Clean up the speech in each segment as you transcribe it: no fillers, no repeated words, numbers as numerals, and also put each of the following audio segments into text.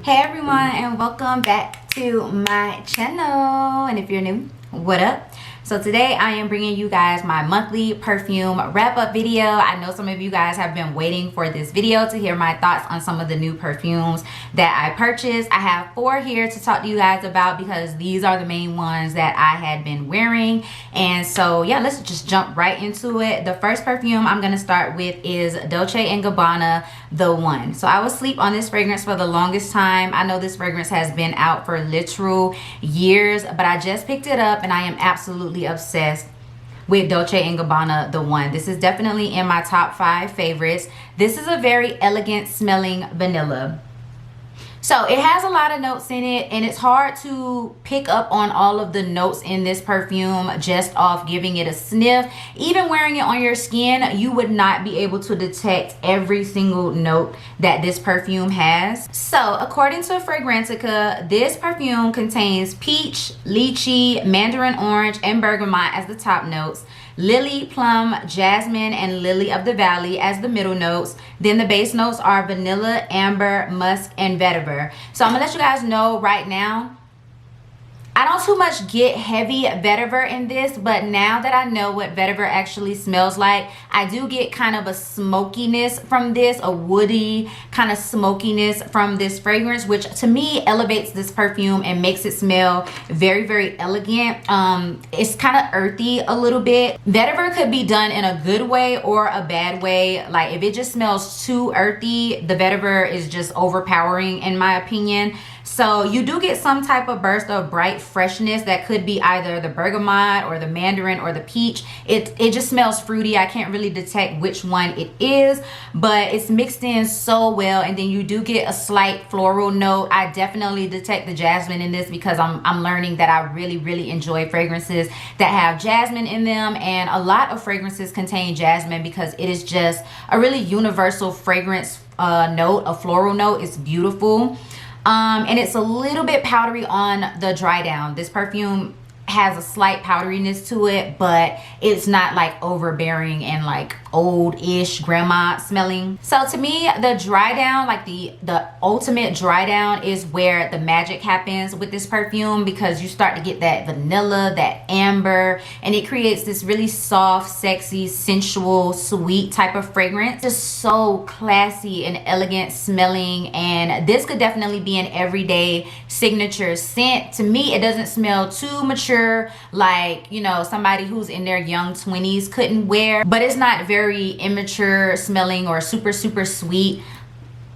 Hey everyone, and welcome back to my channel. And if you're new, what up? So today I am bringing you guys my monthly perfume wrap-up video. I know some of you guys have been waiting for this video to hear my thoughts on some of the new perfumes that I purchased. I have 4 here to talk to you guys about because these are the main ones that I had been wearing. And so yeah, let's just jump right into it. The first perfume I'm going to start with is Dolce Gabbana The One. So I was asleep on this fragrance for the longest time. I know this fragrance has been out for literal years, but I just picked it up and I am absolutely obsessed with Dolce & Gabbana The One. This is definitely in my top 5 favorites. This is a very elegant smelling vanilla. So it has a lot of notes in it, and it's hard to pick up on all of the notes in this perfume just off giving it a sniff. Even wearing it on your skin, you would not be able to detect every single note that this perfume has. So according to Fragrantica, this perfume contains peach, lychee, mandarin orange, and bergamot as the top notes, lily, plum, jasmine, and lily of the valley as the middle notes. Then the base notes are vanilla, amber, musk, and vetiver. So I'm gonna let you guys know right now, I don't too much get heavy vetiver in this, but now that I know what vetiver actually smells like, I do get kind of a smokiness from this, a woody kind of smokiness from this fragrance, which to me elevates this perfume and makes it smell very, very elegant. It's kind of earthy a little bit. Vetiver could be done in a good way or a bad way. Like if it just smells too earthy, the vetiver is just overpowering in my opinion. So you do get some type of burst of bright freshness that could be either the bergamot or the mandarin or the peach. It just smells fruity. I can't really detect which one it is, but it's mixed in so well. And then you do get a slight floral note. I definitely detect the jasmine in this because I'm learning that I really enjoy fragrances that have jasmine in them, and a lot of fragrances contain jasmine because it is just a really universal fragrance note, a floral note. It's beautiful. And it's a little bit powdery on the dry down. This perfume has a slight powderiness to it, but it's not like overbearing and like old-ish grandma smelling. So to me, the dry down, like the ultimate dry down, is where the magic happens with this perfume, because you start to get that vanilla, that amber, and it creates this really soft, sexy, sensual, sweet type of fragrance. Just so classy and elegant smelling, and this could definitely be an everyday signature scent. To me, it doesn't smell too mature, like, you know, somebody who's in their young 20s couldn't wear, but it's not very immature smelling or super sweet.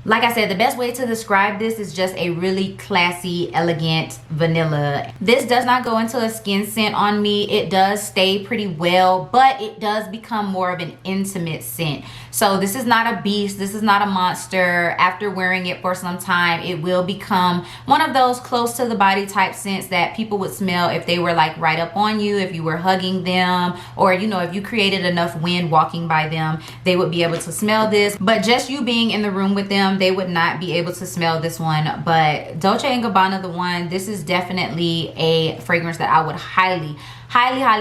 Like I said, the best way to describe this is just a really classy, elegant vanilla. This does not go into a skin scent on me. It does stay pretty well, but it does become more of an intimate scent. So this is not a beast. This is not a monster. After wearing it for some time, it will become one of those close to the body type scents that people would smell if they were like right up on you, if you were hugging them, or, you know, if you created enough wind walking by them, they would be able to smell this. But just you being in the room with them, they would not be able to smell this one. But Dolce & Gabbana The One, this is definitely a fragrance that I would highly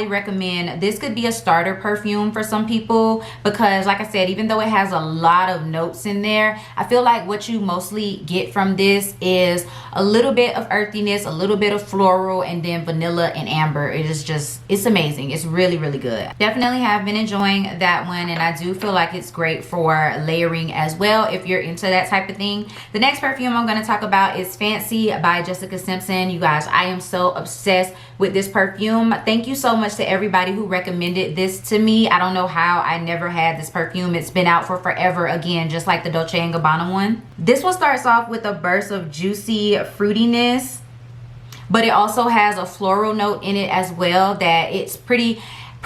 recommend. This could be a starter perfume for some people because, like I said, even though it has a lot of notes in there, I feel like what you mostly get from this is a little bit of earthiness, a little bit of floral, and then vanilla and amber. It is just, it's amazing. It's really good. Definitely have been enjoying that one, and I do feel like it's great for layering as well if you're into that type of thing. The next perfume I'm going to talk about is Fancy by Jessica Simpson. You guys, I am so obsessed with this perfume. Thank you so much to everybody who recommended this to me. I don't know how I never had this perfume. It's been out for forever, again, just like the Dolce & Gabbana one. This one starts off with a burst of juicy fruitiness, but it also has a floral note in it as well that it's pretty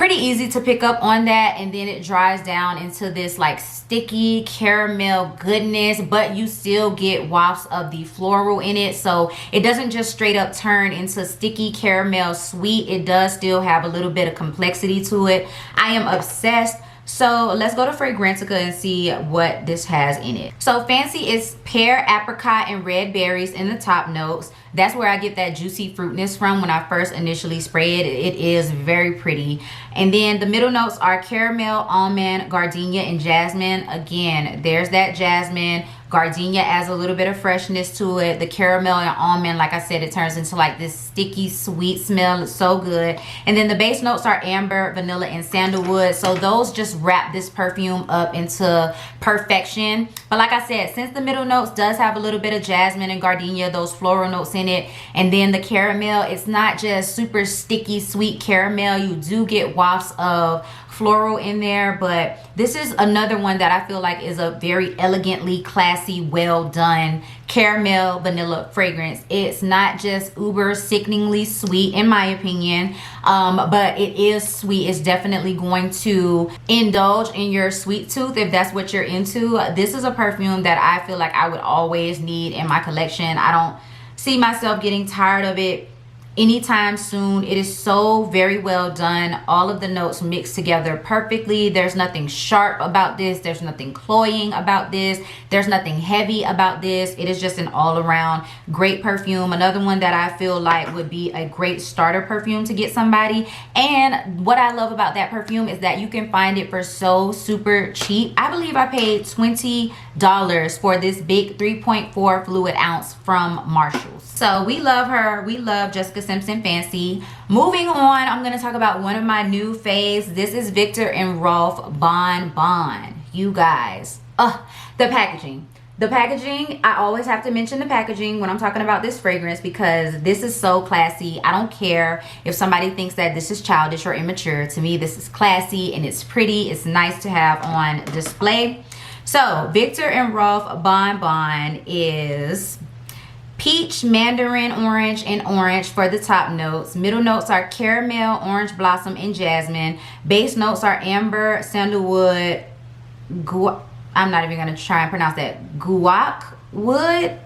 easy to pick up on that, and then it dries down into this like sticky caramel goodness, but you still get wafts of the floral in it. So it doesn't just straight up turn into sticky caramel sweet. It does still have a little bit of complexity to it. I am obsessed. So let's go to Fragrantica and see what this has in it. So Fancy is pear, apricot, and red berries in the top notes. That's where I get that juicy fruitness from when I first initially spray it. It is very pretty. And then the middle notes are caramel, almond, gardenia, and jasmine. Again, there's that jasmine Gardenia adds a little bit of freshness to it. The caramel and almond, like I said, it turns into like this sticky sweet smell. It's so good. And then the base notes are amber, vanilla, and sandalwood. So those just wrap this perfume up into perfection. But like I said, since the middle notes does have a little bit of jasmine and gardenia, those floral notes in it, and then the caramel, it's not just super sticky sweet caramel. You do get wafts of floral in there, but this is another one that I feel like is a very elegantly classy, well done caramel vanilla fragrance. It's not just uber sickeningly sweet in my opinion, but it is sweet. It's definitely going to indulge in your sweet tooth if that's what you're into. This is a perfume that I feel like I would always need in my collection. I don't see myself getting tired of it anytime soon. It is so very well done. All of the notes mixed together perfectly. There's nothing sharp about this. There's nothing cloying about this. There's nothing heavy about this. It is just an all-around great perfume. Another one that I feel like would be a great starter perfume to get somebody. And what I love about that perfume is that you can find it for so super cheap. I believe I paid $20 for this big 3.4 fluid ounce from Marshalls. So we love her. We love Jessica Simpson Fancy. Moving on, I'm going to talk about one of my new faves. This is Viktor and Rolf Bonbon. You guys, the packaging. The packaging, I always have to mention the packaging when I'm talking about this fragrance because this is so classy. I don't care if somebody thinks that this is childish or immature. To me, this is classy and it's pretty. It's nice to have on display. So Viktor and Rolf Bonbon is peach, mandarin orange, and orange for the top notes. Middle notes are caramel, orange blossom, and jasmine. Base notes are amber, sandalwood, I'm not even gonna try and pronounce that, guac wood.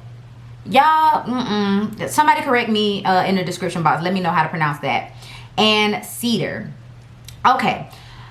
Y'all, somebody correct me in the description box. Let me know how to pronounce that. And cedar. Okay.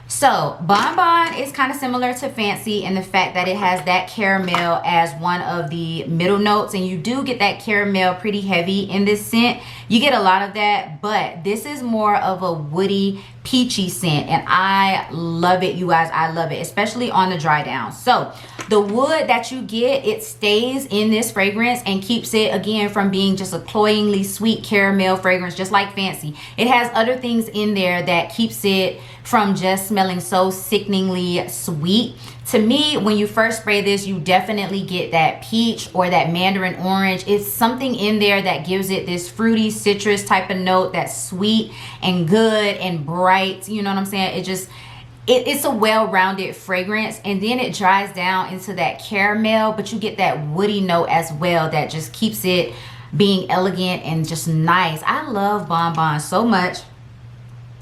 So Bonbon is kind of similar to Fancy in the fact that it has that caramel as one of the middle notes, and you do get that caramel pretty heavy in this scent. You get a lot of that, but this is more of a woody, peachy scent, and I love it, you guys. I love it, especially on the dry down. So the wood that you get, it stays in this fragrance and keeps it, again, from being just a cloyingly sweet caramel fragrance, just like Fancy. It has other things in there that keeps it from just smelling so sickeningly sweet. To me, when you first spray this, you definitely get that peach or that mandarin orange. It's something in there that gives it this fruity citrus type of note that's sweet and good and bright. You know what I'm saying? It just, it's a well-rounded fragrance, and then it dries down into that caramel, but you get that woody note as well that just keeps it being elegant and just nice. I love Bonbon so much.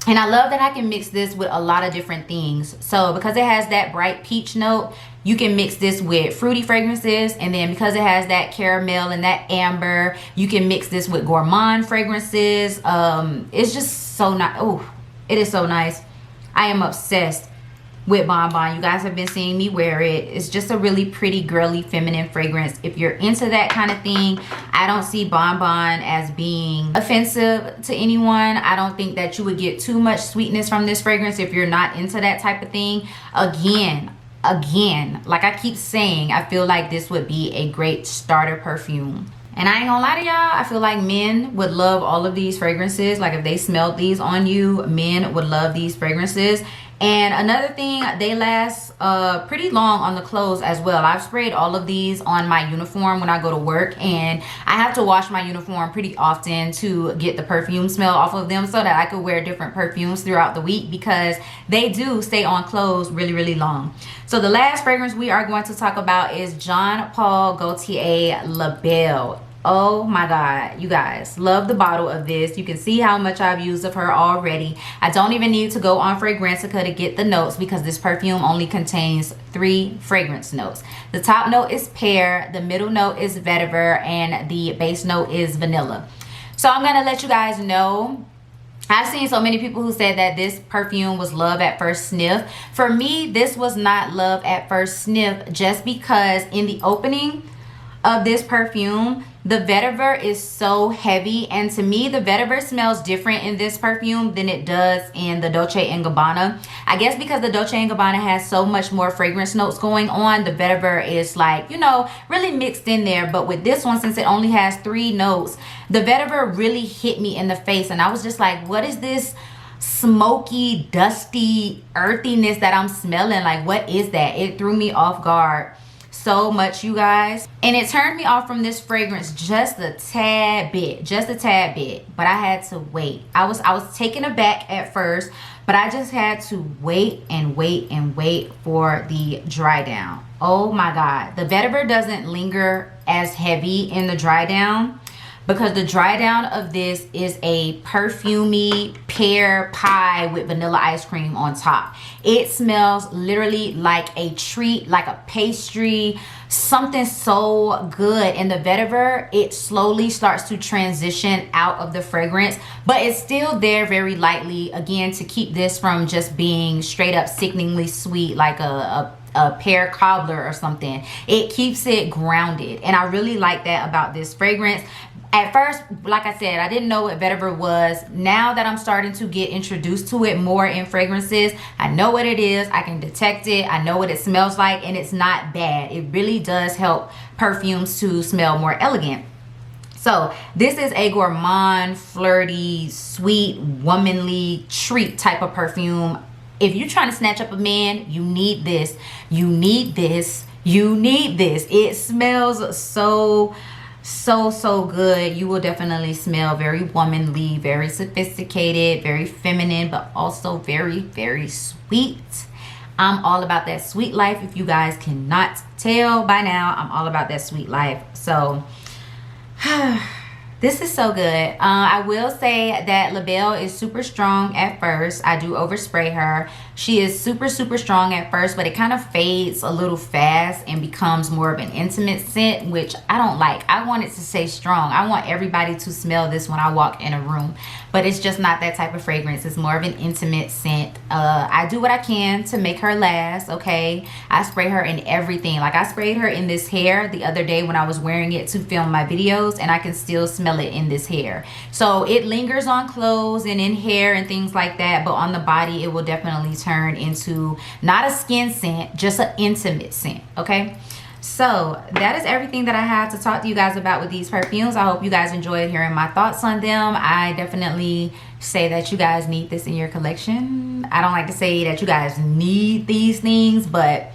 And I love that I can mix this with a lot of different things. So because it has that bright peach note, you can mix this with fruity fragrances. And then because it has that caramel and that amber, you can mix this with gourmand fragrances. It's just so nice. Oh, it is so nice. I am obsessed with Bonbon. You guys have been seeing me wear it. It's just a really pretty, girly, feminine fragrance. If you're into that kind of thing, I don't see Bonbon as being offensive to anyone. I don't think that you would get too much sweetness from this fragrance if you're not into that type of thing. Again, like I keep saying, I feel like this would be a great starter perfume. And I ain't gonna lie to y'all, I feel like men would love all of these fragrances. Like if they smelled these on you, men would love these fragrances. And another thing, they last pretty long on the clothes as well. I've sprayed all of these on my uniform when I go to work, and I have to wash my uniform pretty often to get the perfume smell off of them so that I could wear different perfumes throughout the week, because they do stay on clothes really, really long. So the last fragrance we are going to talk about is Jean Paul Gaultier La Belle. Oh my god, you guys, love the bottle of this. You can see how much I've used of her already. I don't even need to go on Fragrantica to get the notes, because this perfume only contains 3 fragrance notes. The top note is pear, the middle note is vetiver, and the base note is vanilla. So I'm gonna let you guys know, I've seen so many people who said that this perfume was love at first sniff. For me, this was not love at first sniff, just because in the opening, of this perfume, the vetiver is so heavy, and to me the vetiver smells different in this perfume than it does in the Dolce & Gabbana. I guess because the Dolce & Gabbana has so much more fragrance notes going on, the vetiver is like, you know, really mixed in there. But with this one, since it only has 3 notes, the vetiver really hit me in the face, and I was just like, what is this smoky, dusty earthiness that I'm smelling? Like, what is that? It threw me off guard so much, you guys, and it turned me off from this fragrance just a tad bit, but I had to wait. I was taken aback at first, but I just had to wait and wait for the dry down. Oh my god, the vetiver doesn't linger as heavy in the dry down, because the dry down of this is a perfumey pear pie with vanilla ice cream on top. It smells literally like a treat, like a pastry, something so good. And the vetiver, it slowly starts to transition out of the fragrance, but it's still there very lightly, again, to keep this from just being straight up sickeningly sweet like a pear cobbler or something. It keeps it grounded, and I really like that about this fragrance. At first, like I said, I didn't know what vetiver was. Now that I'm starting to get introduced to it more in fragrances, I know what it is, I can detect it, I know what it smells like, and it's not bad. It really does help perfumes to smell more elegant. So this is a gourmand, flirty, sweet, womanly treat type of perfume. If you're trying to snatch up a man, you need this. You need this. You need this. It smells so good. You will definitely smell very womanly, very sophisticated, very feminine, but also very sweet. I'm all about that sweet life. If you guys cannot tell by now, I'm all about that sweet life. So this is so good. I will say that La Belle is super strong at first. I do overspray her. She is super strong at first, but it kind of fades a little fast and becomes more of an intimate scent, which I don't like. I want it to stay strong. I want everybody to smell this when I walk in a room, but it's just not that type of fragrance. It's more of an intimate scent. I do what I can to make her last, okay? I spray her in everything. Like, I sprayed her in this hair the other day when I was wearing it to film my videos, and I can still smell it in this hair. So it lingers on clothes and in hair and things like that, but on the body it will definitely turn into not a skin scent, just an intimate scent, okay? So that is everything that I have to talk to you guys about with these perfumes. I hope you guys enjoyed hearing my thoughts on them. I definitely say that you guys need this in your collection. I don't like to say that you guys need these things, but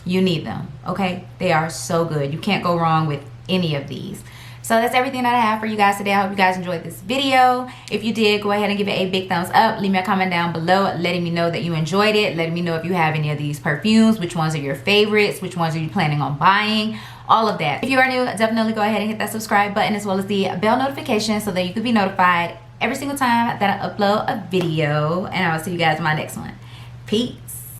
you need them, okay? They are so good. You can't go wrong with any of these. So that's everything that I have for you guys today. I hope you guys enjoyed this video. If you did, go ahead and give it a big thumbs up. Leave me a comment down below letting me know that you enjoyed it. Letting me know if you have any of these perfumes, which ones are your favorites, which ones are you planning on buying, all of that. If you are new, definitely go ahead and hit that subscribe button as well as the bell notification so that you can be notified every single time that I upload a video. And I will see you guys in my next one. Peace.